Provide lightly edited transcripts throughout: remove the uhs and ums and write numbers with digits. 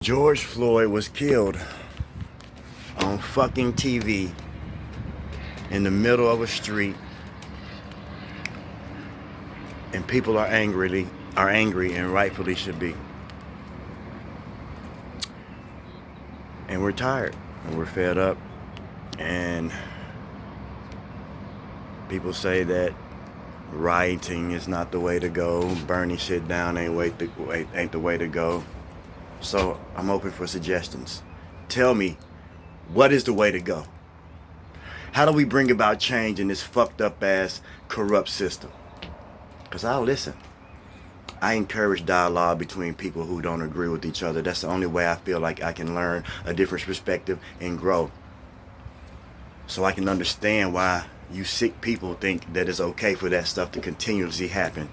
George Floyd was killed on fucking TV in the middle of a street, and people are angry and rightfully should be. And we're tired and we're fed up, and people say that rioting is not the way to go, burning shit down ain't the way to go. So I'm open for suggestions. Tell me, what is the way to go? How do we bring about change in this fucked up ass corrupt system? Because I'll listen. I encourage dialogue between people who don't agree with each other. That's the only way I feel like I can learn a different perspective and grow. So I can understand why you sick people think that it's okay for that stuff to continuously happen.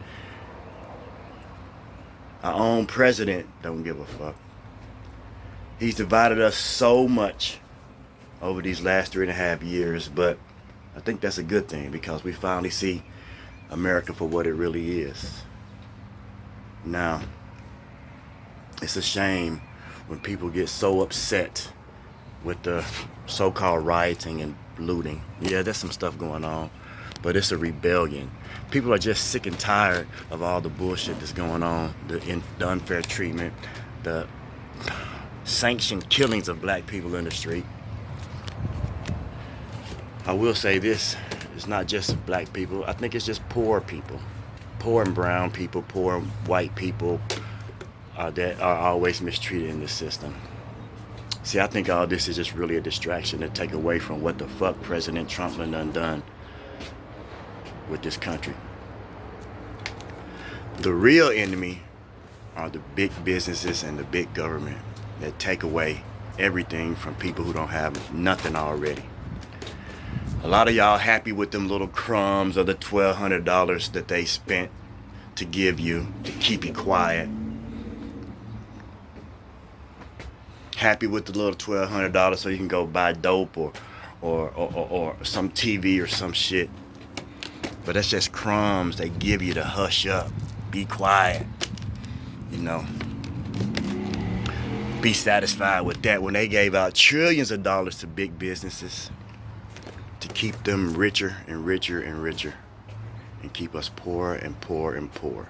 Our own president don't give a fuck. He's divided us so much over these last 3.5 years, but I think that's a good thing because we finally see America for what it really is. Now, it's a shame when people get so upset with the so-called rioting and looting. Yeah, there's some stuff going on, but it's a rebellion. People are just sick and tired of all the bullshit that's going on, the unfair treatment, the sanctioned killings of black people in the street. I will say this, it's not just black people. I think it's just poor people. Poor and brown people, poor and white people that are always mistreated in this system. See, I think all this is just really a distraction to take away from what the fuck President Trump done with this country. The real enemy are the big businesses and the big government that take away everything from people who don't have nothing already. A lot of y'all happy with them little crumbs of the $1,200 that they spent to give you to keep you quiet. Happy with the little $1,200 so you can go buy dope or some TV or some shit. But that's just crumbs they give you to hush up, be quiet, you know. Be satisfied with that when they gave out trillions of dollars to big businesses to keep them richer and richer and richer and keep us poorer and poorer and poorer.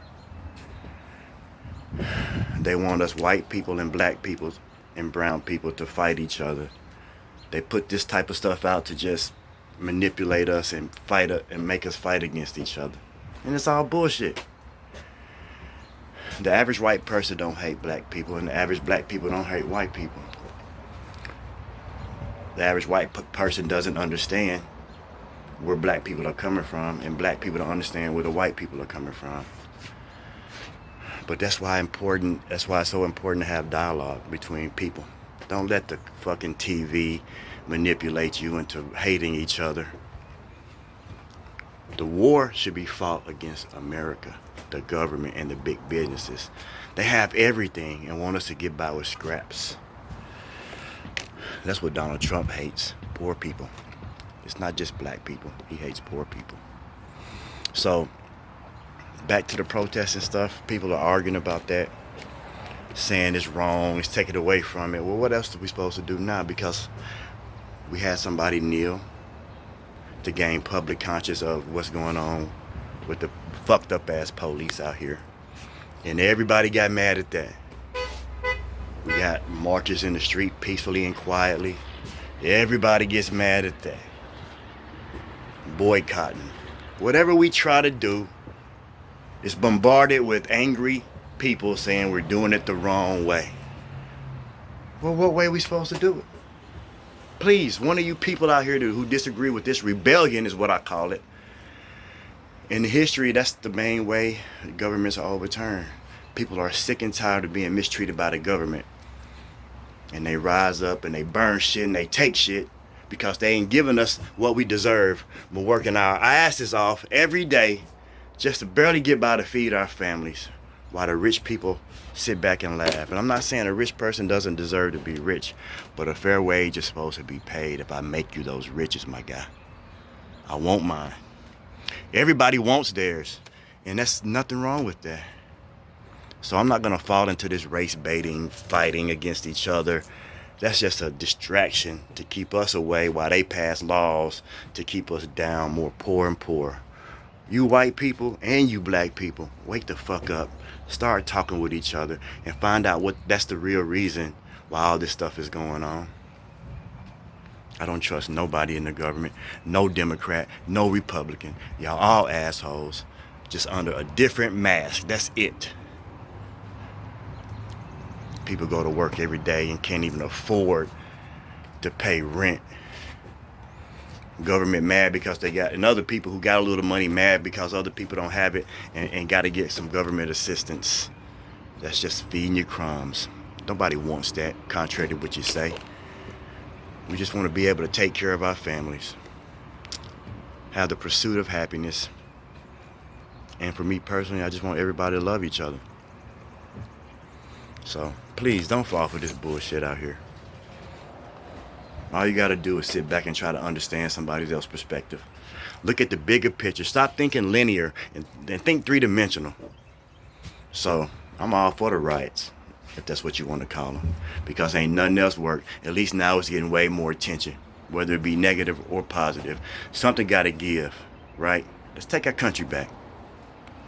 They want us white people and black people and brown people to fight each other. They put this type of stuff out to just manipulate us and fight and make us fight against each other. And it's all bullshit. The average white person don't hate black people, and the average black people don't hate white people. The average white person doesn't understand where black people are coming from, and black people don't understand where the white people are coming from. But that's why it's so important to have dialogue between people. Don't let the fucking TV manipulate you into hating each other. The war should be fought against America, the government, and the big businesses. They have everything and want us to get by with scraps. That's what Donald Trump hates, poor people. It's not just black people. He hates poor people. So, back to the protests and stuff. People are arguing about that, saying it's wrong, it's taken away from it. Well, what else are we supposed to do now? Because we had somebody kneel to gain public conscious of what's going on with the fucked up ass police out here. And everybody got mad at that. We got marches in the street peacefully and quietly. Everybody gets mad at that. Boycotting. Whatever we try to do is bombarded with angry people saying we're doing it the wrong way. Well, what way are we supposed to do it? Please, one of you people out here who disagree with this rebellion is what I call it. In history, that's the main way governments are overturned. People are sick and tired of being mistreated by the government. And they rise up and they burn shit and they take shit because they ain't giving us what we deserve. We're working our asses off every day just to barely get by to feed our families while the rich people sit back and laugh. And I'm not saying a rich person doesn't deserve to be rich, but a fair wage is supposed to be paid if I make you those riches, my guy. I want mine. Everybody wants theirs, and that's nothing wrong with that. So I'm not going to fall into this race baiting, fighting against each other. That's just a distraction to keep us away while they pass laws to keep us down more poor and poor. You white people and you black people, wake the fuck up. Start talking with each other and find out what that's the real reason why all this stuff is going on. I don't trust nobody in the government. No Democrat, no Republican. Y'all all assholes. Just under a different mask. That's it. People go to work every day and can't even afford to pay rent. Government mad because they got, and other people who got a little money mad because other people don't have it and got to get some government assistance. That's just feeding you crumbs. Nobody wants that, contrary to what you say. We just want to be able to take care of our families, have the pursuit of happiness. And for me personally, I just want everybody to love each other. So please don't fall for this bullshit out here. All you got to do is sit back and try to understand somebody else's perspective. Look at the bigger picture. Stop thinking linear and think three-dimensional. So I'm all for the riots, if that's what you want to call them, because ain't nothing else work. At least now it's getting way more attention, whether it be negative or positive. Something got to give, right? Let's take our country back.